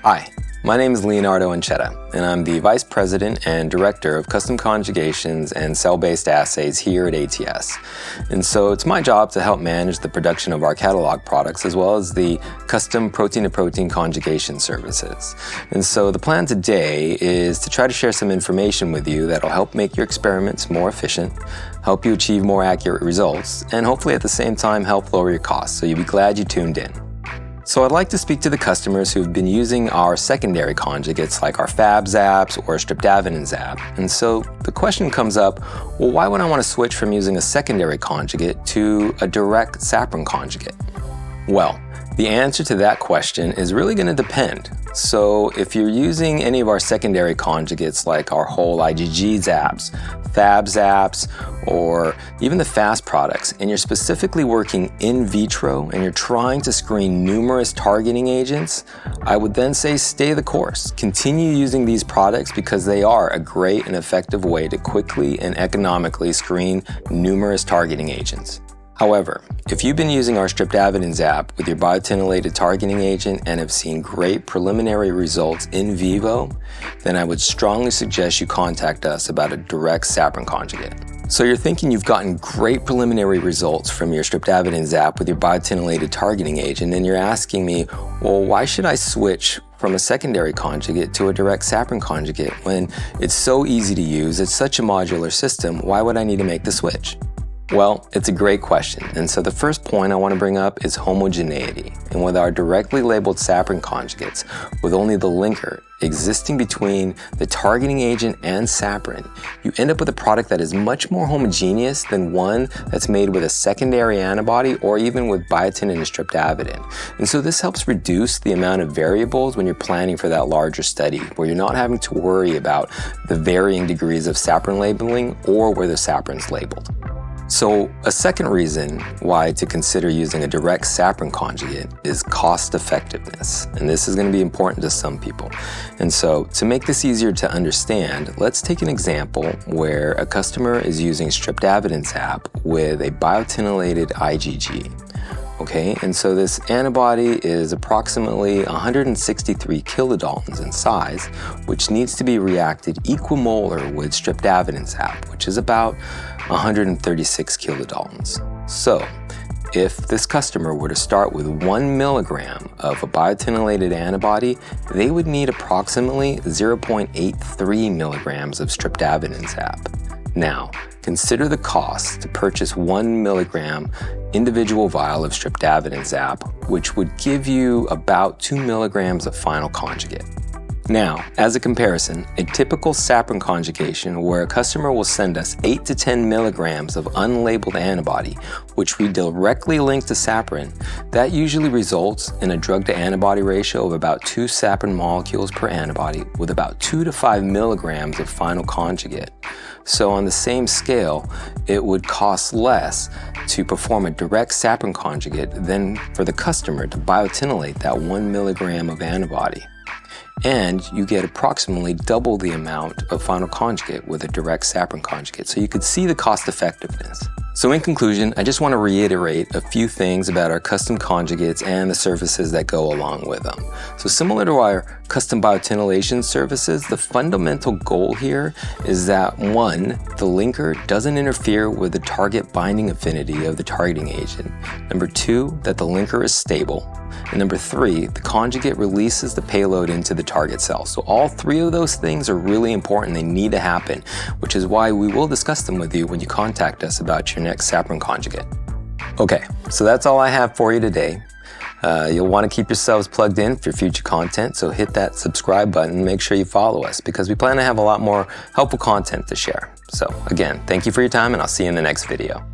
Hi, my name is Leonardo Anchetta, and I'm the Vice President and Director of Custom Conjugations and Cell-Based Assays here at ATS. And so it's my job to help manage the production of our catalog products as well as the custom protein-to-protein conjugation services. And so the plan today is to try to share some information with you that'll help make your experiments more efficient, help you achieve more accurate results, and hopefully at the same time help lower your costs. So you'll be glad you tuned in. So I'd like to speak to the customers who've been using our secondary conjugates like our Fab Zaps or Streptavidin Zap. And so the question comes up, well, why would I want to switch from using a secondary conjugate to a direct saccharin conjugate? Well, the answer to that question is really going to depend. So if you're using any of our secondary conjugates like our whole IgG Zaps, Fab Zaps, or even the FAST products, and you're specifically working in vitro and you're trying to screen numerous targeting agents, I would then say stay the course. Continue using these products because they are a great and effective way to quickly and economically screen numerous targeting agents. However, if you've been using our Streptavidin Zap with your biotinylated targeting agent and have seen great preliminary results in vivo, then I would strongly suggest you contact us about a direct saccharin conjugate. So you're thinking you've gotten great preliminary results from your Streptavidin Zap with your biotinylated targeting agent, and you're asking me, well, why should I switch from a secondary conjugate to a direct saccharin conjugate when it's so easy to use, it's such a modular system, why would I need to make the switch? Well, it's a great question, and so the first point I want to bring up is homogeneity. And with our directly labeled saccharin conjugates, with only the linker existing between the targeting agent and saccharin, you end up with a product that is much more homogeneous than one that's made with a secondary antibody or even with biotin and streptavidin. And so this helps reduce the amount of variables when you're planning for that larger study, where you're not having to worry about the varying degrees of saccharin labeling or where the saccharin's labeled. So a second reason why to consider using a direct saccharin conjugate is cost effectiveness. And this is going to be important to some people. And so to make this easier to understand, let's take an example where a customer is using Streptavidin Zap with a biotinylated IgG. Okay, and so this antibody is approximately 163 kilodaltons in size, which needs to be reacted equimolar with Streptavidin Zap, which is about 136 kilodaltons. So if this customer were to start with 1 milligram of a biotinylated antibody, they would need approximately 0.83 milligrams of Streptavidin Zap. Now, consider the cost to purchase 1 milligram individual vial of Streptavidin Zap, which would give you about 2 milligrams of final conjugate. Now, as a comparison, a typical saccharin conjugation where a customer will send us 8 to 10 milligrams of unlabeled antibody, which we directly link to saccharin, that usually results in a drug-to-antibody ratio of about 2 saccharin molecules per antibody with about 2 to 5 milligrams of final conjugate. So on the same scale, it would cost less to perform a direct saccharin conjugate than for the customer to biotinylate that 1 milligram of antibody. And you get approximately double the amount of final conjugate with a direct saccharin conjugate. So you could see the cost effectiveness. So in conclusion, I just want to reiterate a few things about our custom conjugates and the services that go along with them. So similar to our custom biotinylation services, the fundamental goal here is that 1, the linker doesn't interfere with the target binding affinity of the targeting agent. Number 2, that the linker is stable. And number 3, the conjugate releases the payload into the target cell. So all 3 of those things are really important. They need to happen, which is why we will discuss them with you when you contact us about your next saccharin conjugate. Okay, so that's all I have for you today. You'll want to keep yourselves plugged in for future content, so hit that subscribe button and make sure you follow us because we plan to have a lot more helpful content to share. So again, thank you for your time and I'll see you in the next video.